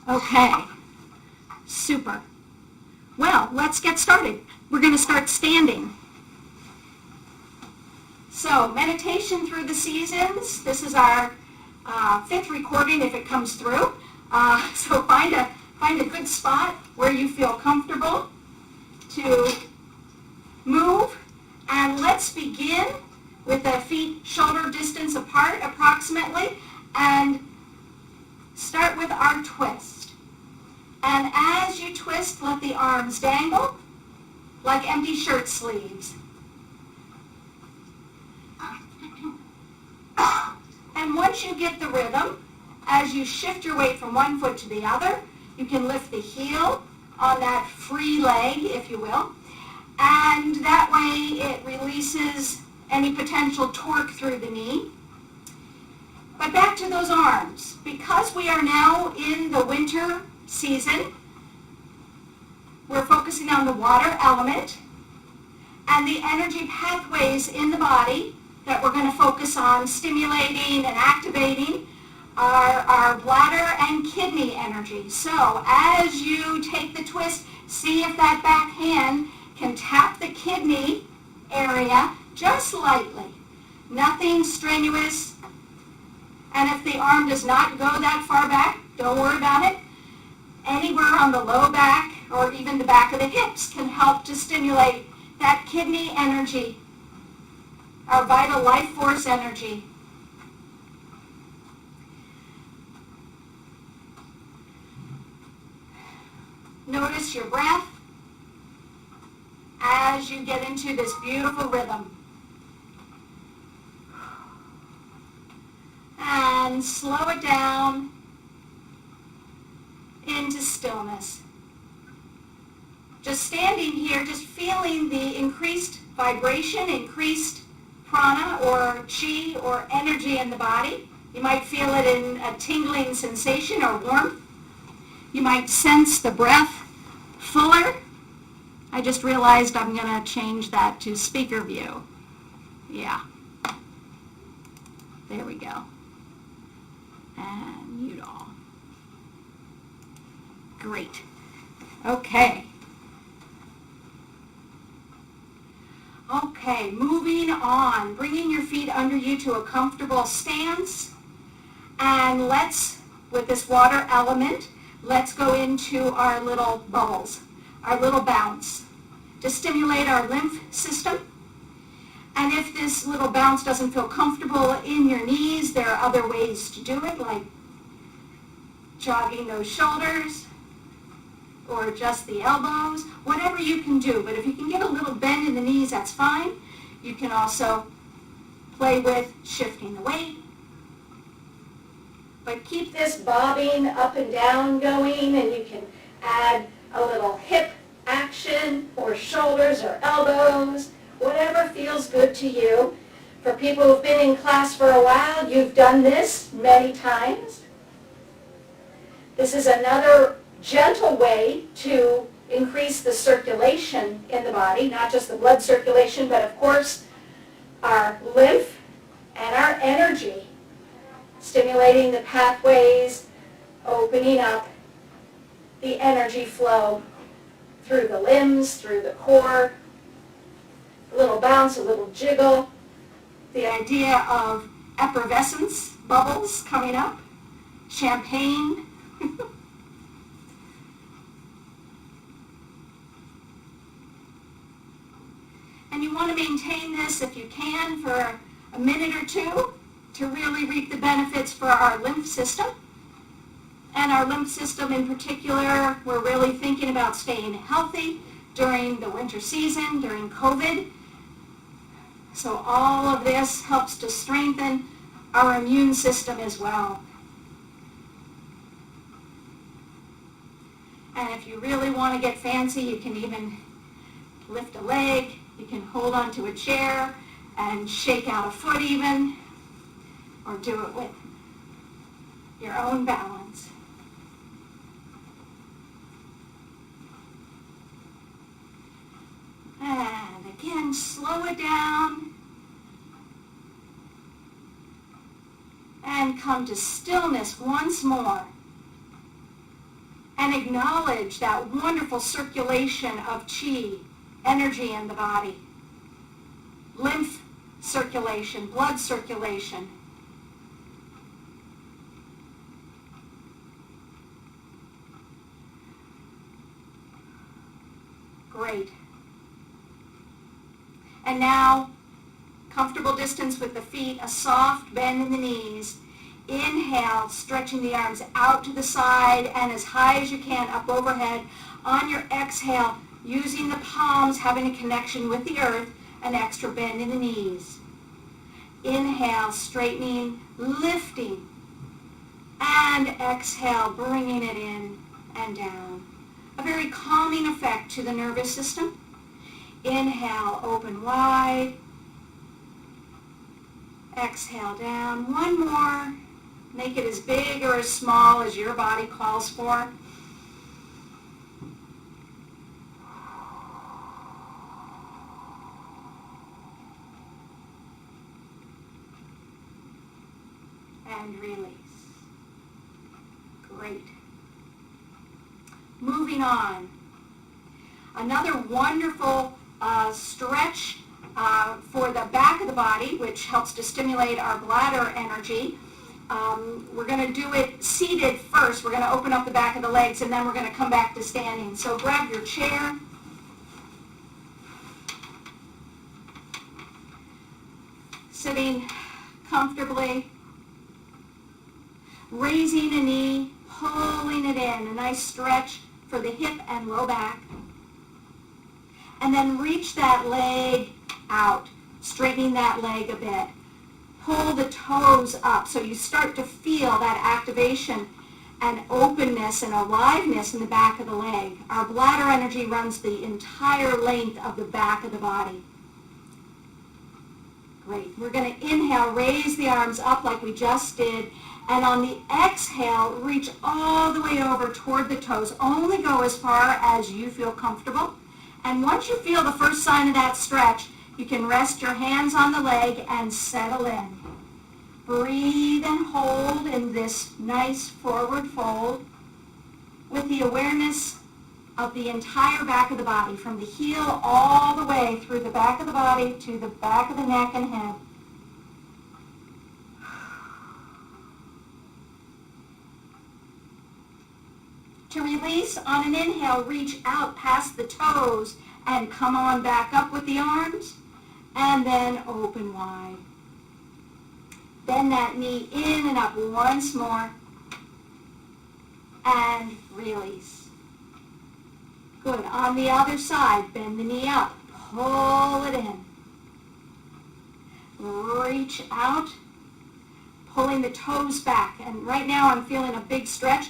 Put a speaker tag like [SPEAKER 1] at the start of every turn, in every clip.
[SPEAKER 1] Okay, super. Well, let's get started. We're going to start standing. So, meditation through the seasons. This is our fifth recording if it comes through. So find a good spot where you feel comfortable to move. And let's begin with the feet shoulder distance apart approximately and start with our twist. And as you twist, let the arms dangle like empty shirt sleeves. And once you get the rhythm, as you shift your weight from one foot to the other, you can lift the heel on that free leg, if you will, and that way it releases any potential torque through the knee. But back to those arms. Because we are now in the winter season, we're focusing on the water element and the energy pathways in the body that we're going to focus on stimulating and activating are our bladder and kidney energy. So as you take the twist, see if that back hand can tap the kidney area just lightly. Nothing strenuous. And if the arm does not go that far back, don't worry about it. Anywhere on the low back or even the back of the hips can help to stimulate that kidney energy, our vital life force energy. Notice your breath as you get into this beautiful rhythm. And slow it down into stillness. Just standing here, just feeling the increased vibration, increased prana or chi or energy in the body. You might feel it in a tingling sensation or warmth. You might sense the breath fuller. I just realized I'm going to change that to speaker view. Yeah. There we go. And mute all. Great. Okay. Okay, moving on. Bringing your feet under you to a comfortable stance. And let's, with this water element, let's go into our little bubbles, our little bounce, to stimulate our lymph system. And if this little bounce doesn't feel comfortable in your knees, there are other ways to do it, like jogging those shoulders or just the elbows, whatever you can do. But if you can get a little bend in the knees, that's fine. You can also play with shifting the weight. But keep this bobbing up and down going, and you can add a little hip action or shoulders or elbows, whatever feels good to you. For people who've been in class for a while, you've done this many times. This is another gentle way to increase the circulation in the body, not just the blood circulation, but of course our lymph and our energy, stimulating the pathways, opening up the energy flow through the limbs, through the core. A little bounce, a little jiggle. The idea of effervescence, bubbles coming up, champagne. And you want to maintain this, if you can, for a minute or two to really reap the benefits for our lymph system. And our lymph system in particular, we're really thinking about staying healthy during the winter season, during COVID. So all of this helps to strengthen our immune system as well. And if you really want to get fancy, you can even lift a leg. You can hold onto a chair and shake out a foot even, or do it with your own balance. And again, slow it down. And come to stillness once more. and acknowledge that wonderful circulation of Qi, energy in the body, lymph circulation, blood circulation. Great. And now, comfortable distance with the feet, a soft bend in the knees. Inhale, stretching the arms out to the side and as high as you can up overhead. On your exhale, using the palms, having a connection with the earth, an extra bend in the knees. Inhale, straightening, lifting. And exhale, bringing it in and down. A very calming effect to the nervous system. Inhale, open wide. Exhale down. One more. Make it as big or as small as your body calls for. And release. Great. Moving on. Another wonderful stretch for the back of the body, which helps to stimulate our bladder energy. We're going to do it seated first. We're going to open up the back of the legs, and then we're going to come back to standing. So grab your chair. Sitting comfortably. Raising a knee, pulling it in. A nice stretch for the hip and low back. And then reach that leg out, straightening that leg a bit. Pull the toes up so you start to feel that activation and openness and aliveness in the back of the leg. Our bladder energy runs the entire length of the back of the body. Great. We're going to inhale, raise the arms up like we just did, and on the exhale, reach all the way over toward the toes. Only go as far as you feel comfortable. And once you feel the first sign of that stretch, you can rest your hands on the leg and settle in. Breathe and hold in this nice forward fold with the awareness of the entire back of the body, from the heel all the way through the back of the body to the back of the neck and head. To release, on an inhale, reach out past the toes and come on back up with the arms, and then open wide. Bend that knee in and up once more, and release. Good. On the other side, bend the knee up, pull it in. Reach out, pulling the toes back, and right now I'm feeling a big stretch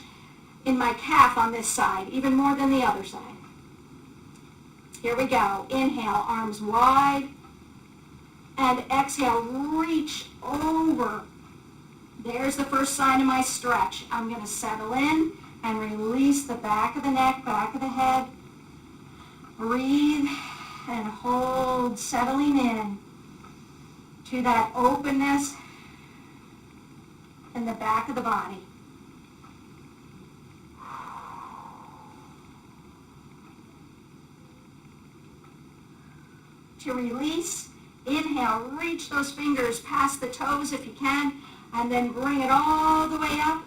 [SPEAKER 1] in my calf on this side, even more than the other side. Here we go. Inhale, arms wide, and exhale, reach over. There's the first sign of my stretch. I'm going to settle in and release the back of the neck, back of the head. Breathe and hold, settling in to that openness in the back of the body. To release, inhale, reach those fingers past the toes if you can, and then bring it all the way up.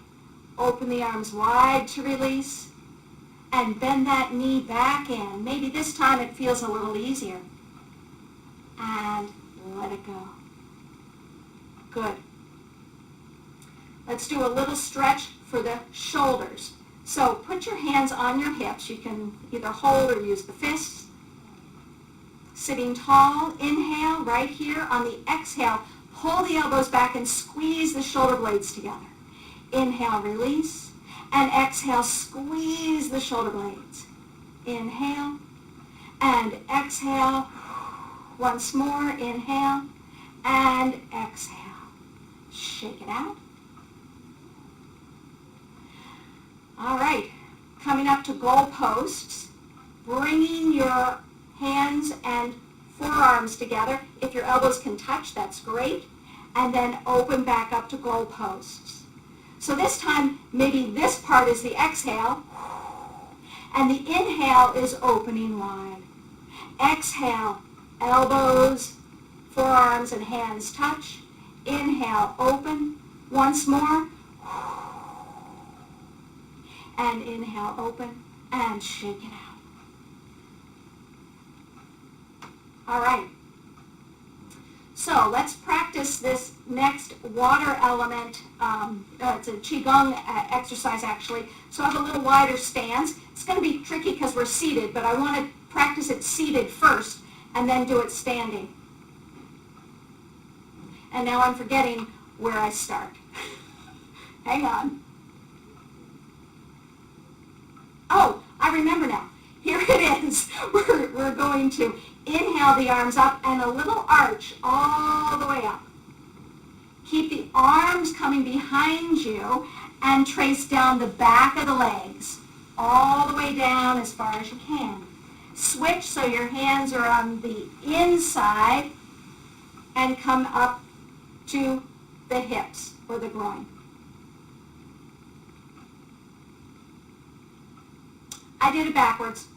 [SPEAKER 1] Open the arms wide to release, and bend that knee back in. Maybe this time it feels a little easier. And let it go. Good. Let's do a little stretch for the shoulders. So put your hands on your hips. You can either hold or use the fists. Sitting tall, inhale right here. On the exhale, pull the elbows back and squeeze the shoulder blades together. Inhale, release, and exhale, squeeze the shoulder blades. Inhale, and exhale. Once more, inhale, and exhale. Shake it out. All right, coming up to goal posts, bringing your hands and forearms together. If your elbows can touch, that's great. And then open back up to goal posts. So this time, maybe this part is the exhale. And the inhale is opening wide. Exhale, elbows, forearms, and hands touch. Inhale, open. Once more. And inhale, open, and shake it out. All right. So let's practice this next water element. It's a Qi Gong exercise, actually. So I have a little wider stance. It's going to be tricky because we're seated, but I want to practice it seated first and then do it standing. And now I'm forgetting where I start. Hang on. Oh, I remember now. Here it is. We're going to inhale the arms up and a little arch all the way up. Keep the arms coming behind you and trace down the back of the legs all the way down as far as you can. Switch so your hands are on the inside and come up to the hips or the groin. I did it backwards.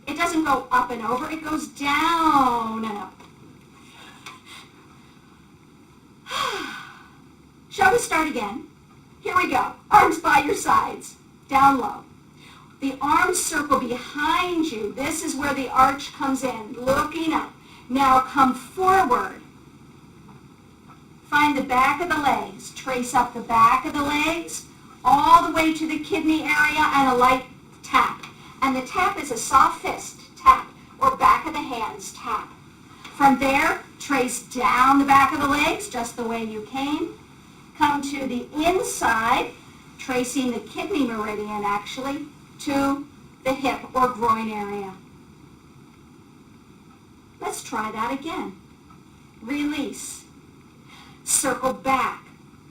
[SPEAKER 1] It doesn't go up and over, it goes down and up. Shall we start again? Here we go. Arms by your sides, down low. The arms circle behind you. This is where the arch comes in, looking up. Now come forward. Find the back of the legs. Trace up the back of the legs all the way to the kidney area and a light tap. And the tap is a soft fist tap or back of the hands tap. From there, trace down the back of the legs just the way you came. Come to the inside, tracing the kidney meridian actually, to the hip or groin area. Let's try that again. Release. Circle back,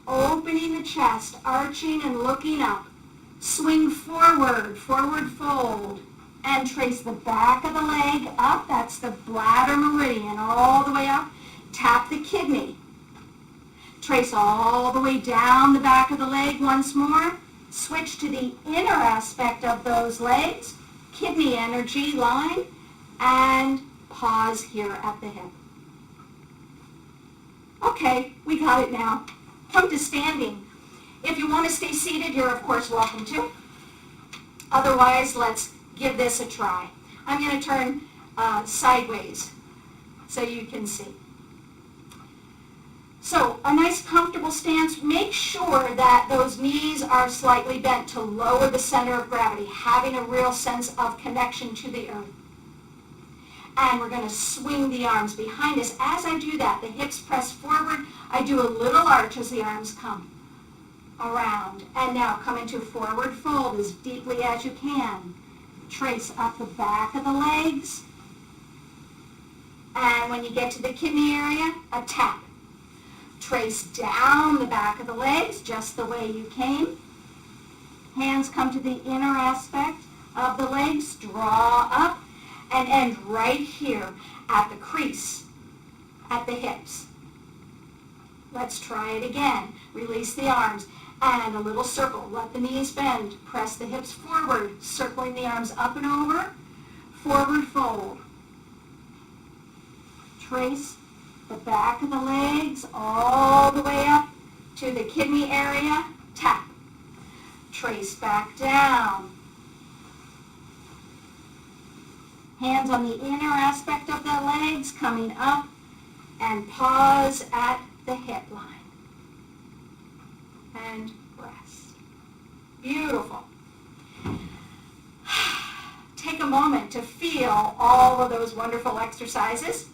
[SPEAKER 1] opening the chest, arching and looking up. Swing forward, forward fold, and trace the back of the leg up. That's the bladder meridian all the way up. Tap the kidney. Trace all the way down the back of the leg once more. Switch to the inner aspect of those legs, kidney energy line, and pause here at the hip. Okay, we got it now. Come to standing. If you want to stay seated, you're of course welcome to. Otherwise, let's give this a try. I'm going to turn sideways so you can see. So a nice comfortable stance. Make sure that those knees are slightly bent to lower the center of gravity, having a real sense of connection to the earth. And we're going to swing the arms behind us. As I do that, the hips press forward. I do a little arch as the arms come around. And now come into forward fold as deeply as you can. Trace up the back of the legs. And when you get to the kidney area, a tap. Trace down the back of the legs just the way you came. Hands come to the inner aspect of the legs. Draw up and end right here at the crease, at the hips. Let's try it again. Release the arms and a little circle. Let the knees bend. Press the hips forward, circling the arms up and over. Forward fold. Trace the back of the legs all the way up to the kidney area. Tap. Trace back down. Hands on the inner aspect of the legs coming up and pause at the hip line. And rest. Beautiful. Take a moment to feel all of those wonderful exercises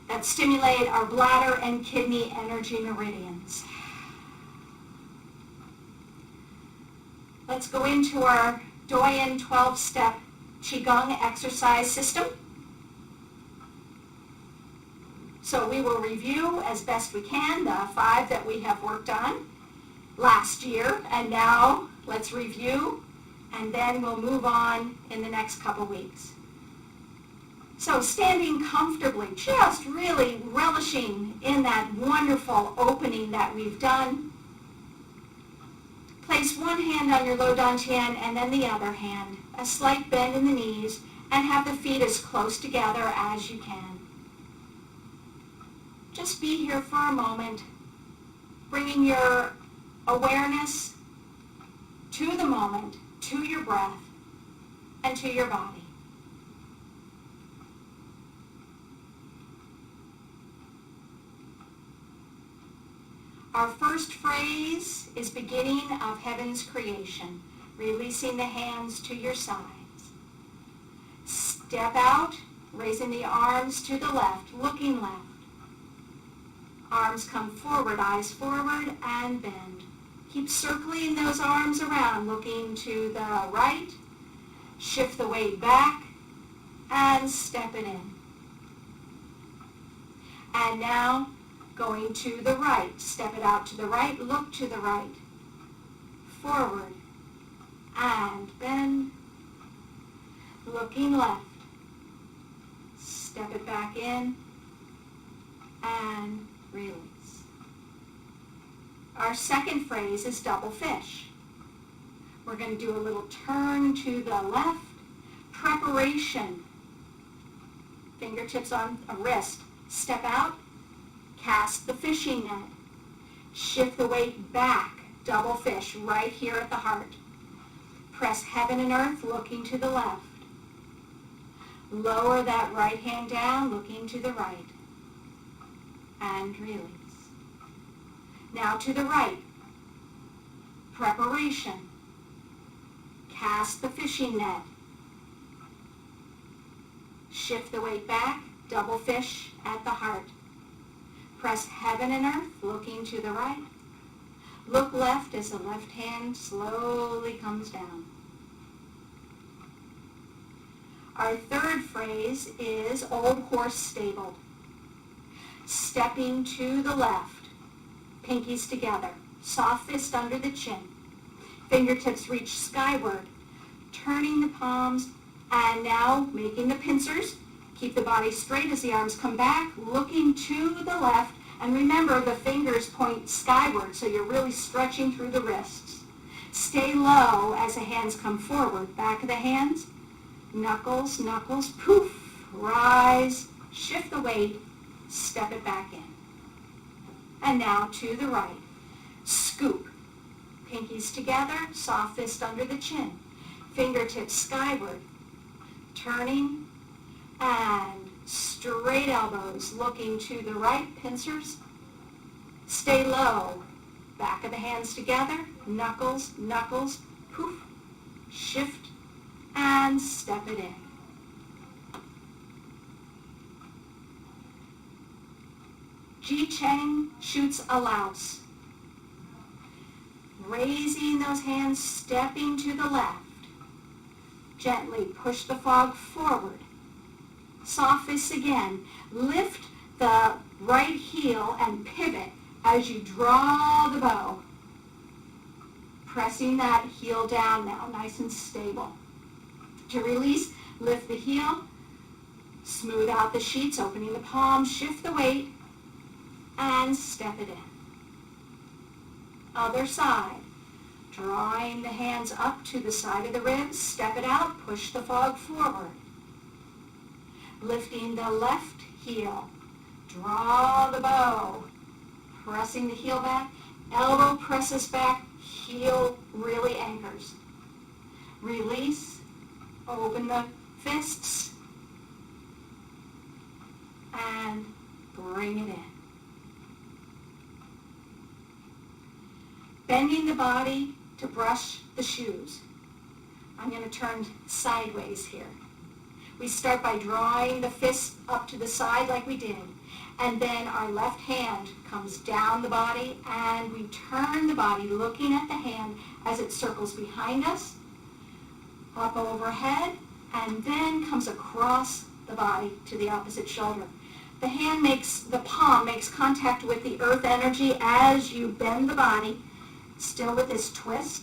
[SPEAKER 1] that stimulate our bladder and kidney energy meridians. Let's go into our Doyen 12-step Qigong exercise system. So we will review as best we can the 5 that we have worked on last year, and now let's review, and then we'll move on in the next couple weeks. So standing comfortably, just really relishing in that wonderful opening that we've done. Place one hand on your low dantian and then the other hand. A slight bend in the knees and have the feet as close together as you can. Just be here for a moment, bringing your awareness to the moment, to your breath, and to your body. Our first phrase is beginning of heaven's creation, releasing the hands to your sides. Step out, raising the arms to the left, looking left. Arms come forward, eyes forward, and bend. Keep circling those arms around, looking to the right. Shift the weight back, and step it in. And now, going to the right. Step it out to the right, look to the right. Forward, and bend. Looking left. Step it back in, and release. Our second phrase is double fish. We're going to do a little turn to the left. Preparation. Fingertips on a wrist. Step out. Cast the fishing net. Shift the weight back. Double fish right here at the heart. Press heaven and earth, looking to the left. Lower that right hand down, looking to the right. And release. Now to the right. Preparation. Cast the fishing net. Shift the weight back, double fish at the heart. Press heaven and earth, looking to the right. Look left as the left hand slowly comes down. Our third phrase is old horse stabled. Stepping to the left, pinkies together, soft fist under the chin. Fingertips reach skyward, turning the palms, and now making the pincers. Keep the body straight as the arms come back, looking to the left, and remember the fingers point skyward, so you're really stretching through the wrists. Stay low as the hands come forward, back of the hands, knuckles, knuckles, poof, rise, shift the weight, step it back in. And now to the right, scoop, pinkies together, soft fist under the chin, fingertips skyward, turning, and straight elbows, looking to the right, pincers. Stay low, back of the hands together, knuckles, knuckles, poof, shift, and step it in. Ji Cheng shoots a louse. Raising those hands, stepping to the left. Gently push the fog forward. Soft fists again. Lift the right heel and pivot as you draw the bow. Pressing that heel down now, nice and stable. To release, lift the heel, smooth out the sheets, opening the palms, shift the weight, and step it in. Other side. Drawing the hands up to the side of the ribs, step it out, push the fog forward. Lifting the left heel, draw the bow, pressing the heel back, elbow presses back, heel really anchors. Release, open the fists, and bring it in. Bending the body to brush the shoes. I'm going to turn sideways here. We start by drawing the fist up to the side like we did, and then our left hand comes down the body, and we turn the body looking at the hand as it circles behind us, up overhead, and then comes across the body to the opposite shoulder. The palm makes contact with the earth energy as you bend the body, still with this twist.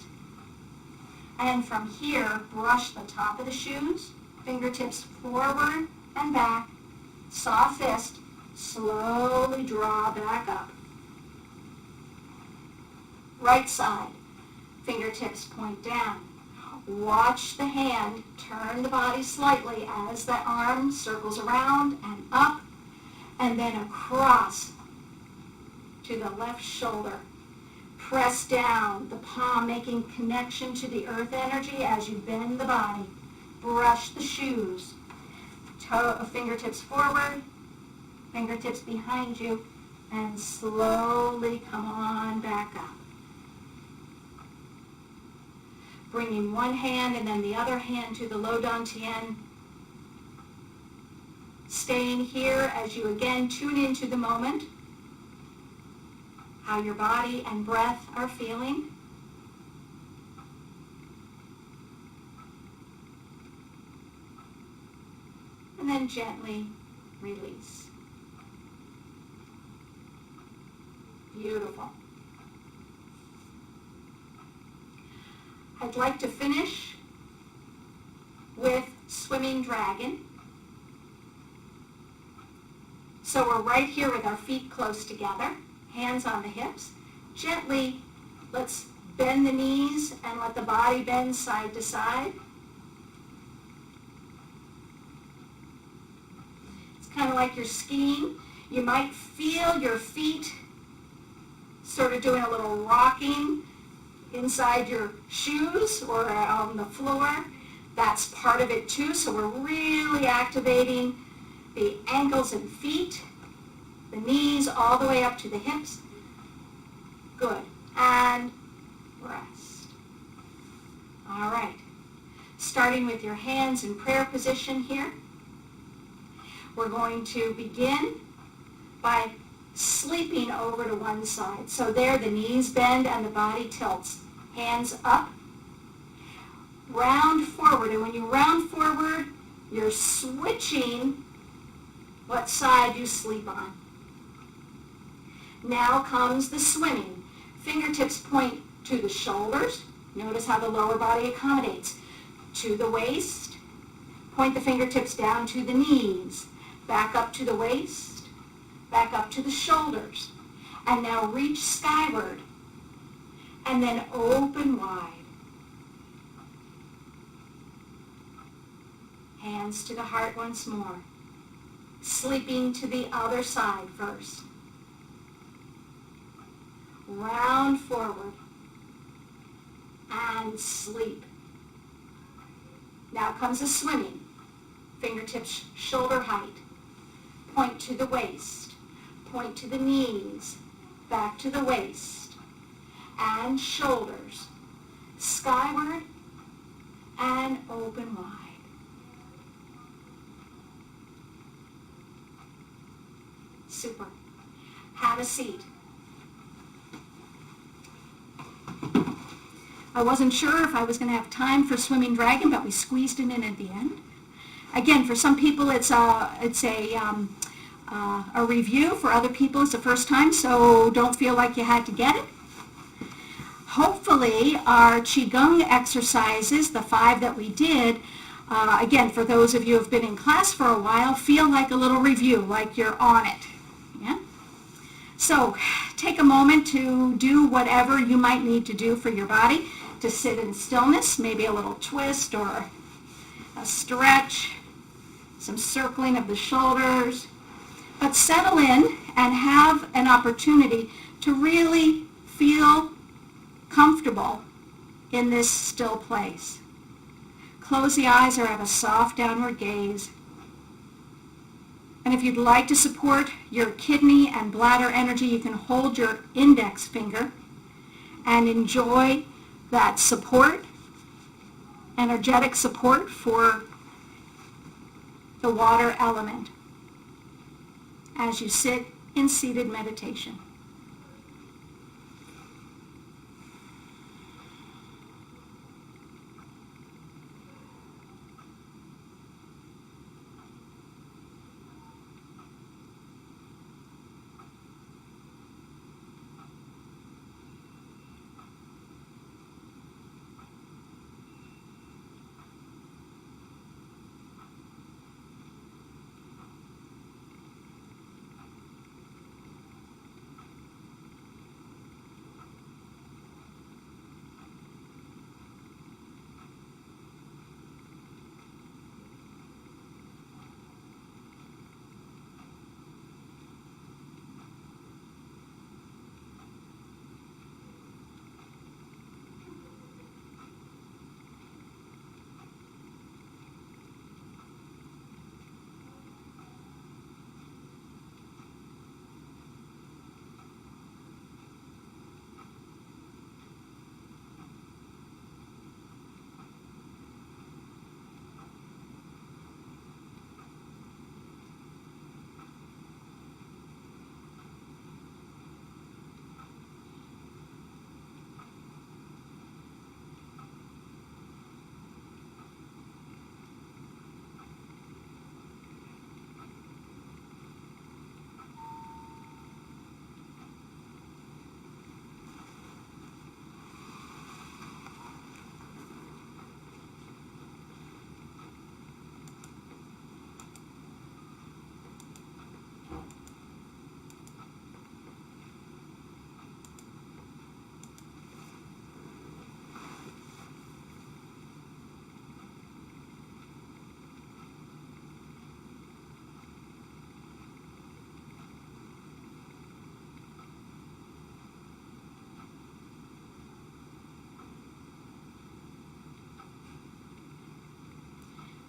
[SPEAKER 1] And from here, brush the top of the shoes, fingertips forward and back, soft fist, slowly draw back up. Right side. Fingertips point down. Watch the hand turn the body slightly as the arm circles around and up and then across to the left shoulder. Press down the palm, making connection to the earth energy as you bend the body. Brush the shoes. Fingertips forward, fingertips behind you, and slowly come on back up. Bringing one hand and then the other hand to the low dantian. Staying here as you again tune into the moment, how your body and breath are feeling. And then gently release. Beautiful. I'd like to finish with swimming dragon. So we're right here with our feet close together, hands on the hips. Gently, let's bend the knees and let the body bend side to side. It's kind of like you're skiing. You might feel your feet sort of doing a little rocking inside your shoes or on the floor. That's part of it too, so we're really activating the ankles and feet, the knees all the way up to the hips. Good. And rest. All right. Starting with your hands in prayer position here, we're going to begin by sleeping over to one side. So there the knees bend and the body tilts. Hands up. Round forward. And when you round forward, you're switching what side you sleep on. Now comes the swimming. Fingertips point to the shoulders. Notice how the lower body accommodates. To the waist. Point the fingertips down to the knees. Back up to the waist. Back up to the shoulders. And now reach skyward. And then open wide. Hands to the heart once more. Sleeping to the other side first. Round forward. And sleep. Now comes the swimming. Fingertips shoulder height. Point to the waist. Point to the knees. Back to the waist. And shoulders. Skyward and open wide. Super. Have a seat. I wasn't sure if I was going to have time for swimming dragon, but we squeezed it in at the end. Again, for some people it's a review. For other people it's the first time, so don't feel like you had to get it. Hopefully our Qigong exercises, the 5 that we did, again, for those of you who have been in class for a while, feel like a little review, like you're on it. Yeah? So take a moment to do whatever you might need to do for your body, to sit in stillness, maybe a little twist or a stretch, some circling of the shoulders. But settle in and have an opportunity to really feel comfortable in this still place. Close the eyes or have a soft downward gaze. And if you'd like to support your kidney and bladder energy, you can hold your index finger and enjoy that support, energetic support for the water element as you sit in seated meditation.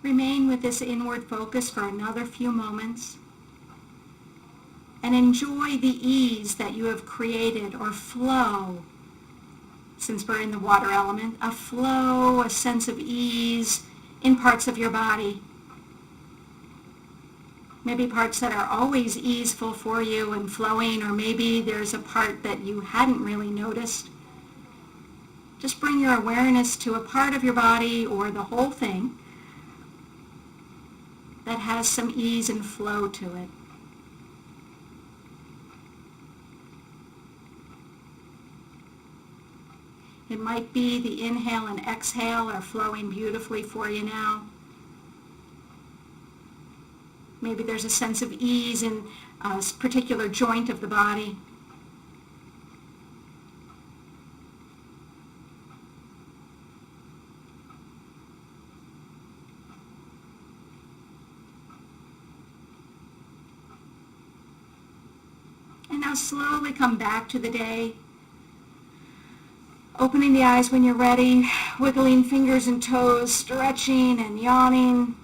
[SPEAKER 1] Remain with this inward focus for another few moments and enjoy the ease that you have created, or flow, since we're in the water element, a flow, a sense of ease in parts of your body. Maybe parts that are always easeful for you and flowing, or maybe there's a part that you hadn't really noticed. Just bring your awareness to a part of your body or the whole thing that has some ease and flow to it. It might be the inhale and exhale are flowing beautifully for you now. Maybe there's a sense of ease in a particular joint of the body. And now slowly come back to the day. Opening the eyes when you're ready, wiggling fingers and toes, stretching and yawning.